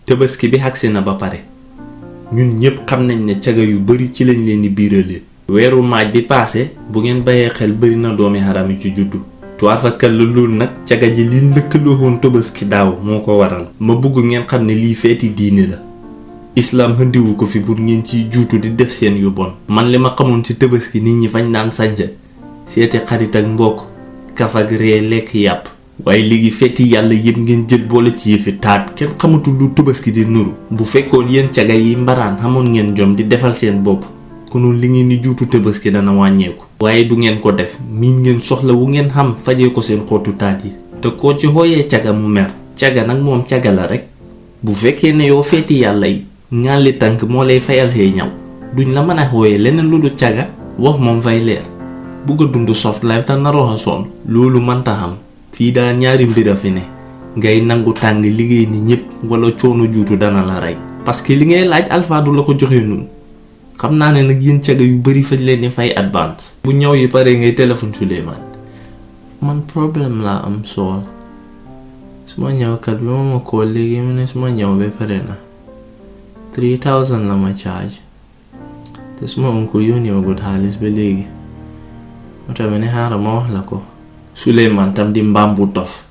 Tobaski bi xagsi na ba pare ñun ñëpp xam nañ ne caga yu bari ci lañ leen di biiralee weeru maaj bi passé bu ngeen bayee xel bari na doomi haram yi ci juddu tuwaar fa kal lool nag caga ji li lëkkaloo woon Tobaski daaw moo ko waral ma bëgg ngeen xam ne lii feeti diine la islam hëndiwu ko fi pour ngeen ciy juutu di def seen yu bon man li ma xamoon ci Tobaski nit ñi fañ daan sànja seeti xarit ak mbokk kafak ree lekk yàpp waaye léegi feeti yàlla yëpp ngeen jël boole ci yëfi taat kenn xamatul lu Tobaski di nuru bu fekkoon yéen caga yi mbaraan xamoon ngeen jom di defal seen bopp konoon li ngeen di juutu Tobaski dana wàññeeku waaye du ngeen ko def miin ngeen soxla wu ngeen xam fajee ko seen xottu taat yi te koo ci xooyee caga mu mer caga nag moom caga la rek bu fekkee ne yow feeti yàlla yi ngalli tànk moo lay fayal say ñaw duñ la mën a xooyee leneen lu du caga wax moom fay leer bugg a dund soft life te naroo a sonn loolu mënta xam fii daal ñaari mbir a fi ne ngay nangu tàng liggéey ni ñëpp wala coono juutu dana la rey parce que li ngay laaj alpha du la ko joxee noonu xam naa ne nag yéen caga yu bari faj leen di fay advance bu ñëw yi pare ngay téléphone Souleymane man problème laa am sool suma ñëwkat bi ma koo léegi mu ne suma ñëw ba pare na 3000 la ma charge te suma oncle yónnee ma gut xaalis ba léegi moo tamit ne xaaral ma wax la ko Souleymane tam di mbaam bu tof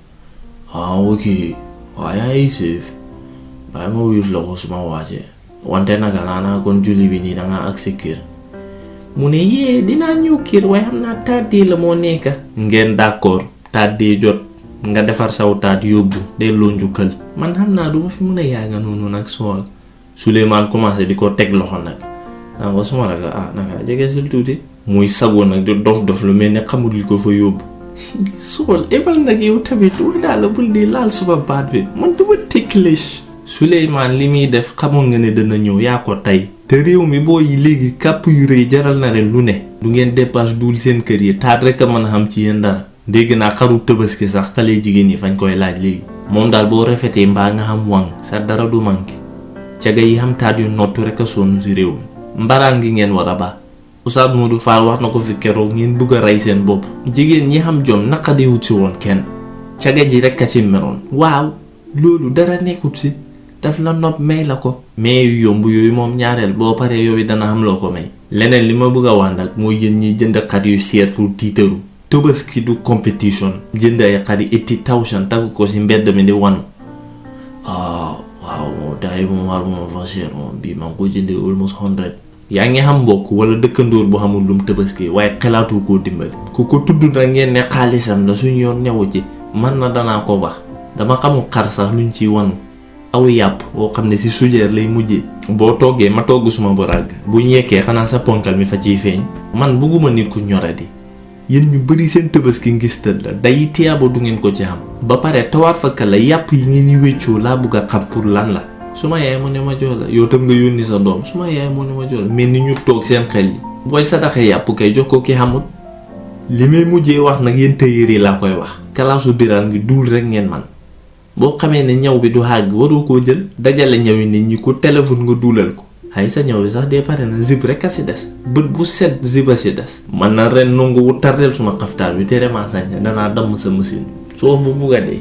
ok waaye ay safe bàyyi ma wiif la ko suma waajee wante naka laa naa kon julli bi nii danga ak sa kër mu ne yee dinaa ñëw kër waaye xam naa tàddee la moo nekka ngeen d'accord tàddee jot nga defar saw taat yóbbu delloo njukkal man xam naa duma fi mun a yàgga noonu nag sool Souleymane commencé di ko teg loxo nag naa ko suma raka naka jege sil tuuti muy sagoo nag di dof lu mel ne xamul li ko fa yóbbu sool ebal nag yow tamit wadaa la bul di laal suma baat bi man duma ticklish Souleymane li muy def xamoon nga ne dana ñëw yaa ko tey te réew mi boo yi léegi kàpp yu rëy jaral na leen lu ne du ngeen dépasse duul seen kër yi taat rek a mën a xam ci yéen dara dégg naa xaru Tobaski sax xale jigéen ñi fañ koy laaj léegi moom daal boo rafetee mbaa nga xam wang sa dara du manqué caga yi xam taat yu nottu rek a sonn ci réew mi mbaraan gi ngeen war a baax Oustaz Modou Fall wax na ko fi keroog ngeen bugg a rey seen bopp jigéen ñi xam jom naqadi wut si woon kenn caga ji rek a ci meroon waaw loolu dara nekkut si daf la nopp may la ko mais yu yomb yooyu moom ñaareel boo paree yooyu dana xam loo ko may leneen li ma bëgg a wax nag mooy yéen ñi jënd xar yu seet pour tiitaru Tobaski du competition jënd ay xar yi 80,000 tagg ko si mbedd mi di wanu waaw moo daay moom war moom fa cher moom bii maa ngi ko jëndee almost 100 yaa ngi xam mbokk wala dëkkandoor bu xamul lum Tobaski waaye xalaatu koo dimbali ku ko tudd nag ngeen ne xaalisam la suñu yoon newu ci man na danaa ko wax dama xamul xar sax luñ ciy wanu aw yàpp woo xam ne si sujeer lay mujjee boo toggee ma togg suma bu ràgg bu ñu yekkee xanaa sa ponkal mi fa ciy feeñ man bugguma nit ku ñoradi yéen ñu bari seen Tobaski ngistal la day tiyaaba du ngeen ko ci xam ba pare tawaat fa ka la yàpp yi ngeen di wéccoo laa bugg a xam pour lan la suma yaay mu ne ma jox la yow tam nga yónni sa doom suma yaay mu ne ma jox la mel ni ñu toog seen xel yi booy sadaxe yàpp kay jox ko ki xamul li may mujjee wax nag yéen tëyër yi laa koy wax kalaasu biraan ngi duul rek ngeen man boo xamee ne ñaw bi du xàgg waroo koo jël dajale ñawi nit ñi ku téléphone nga duulal ko xay sa ñaw bi sax dee pare na zip rek a si des bët bu set zip a si des man na ren nangu wu tardeel suma xaftaan bi te vraiment sañ danaa damm sa machine soo bu bugga dee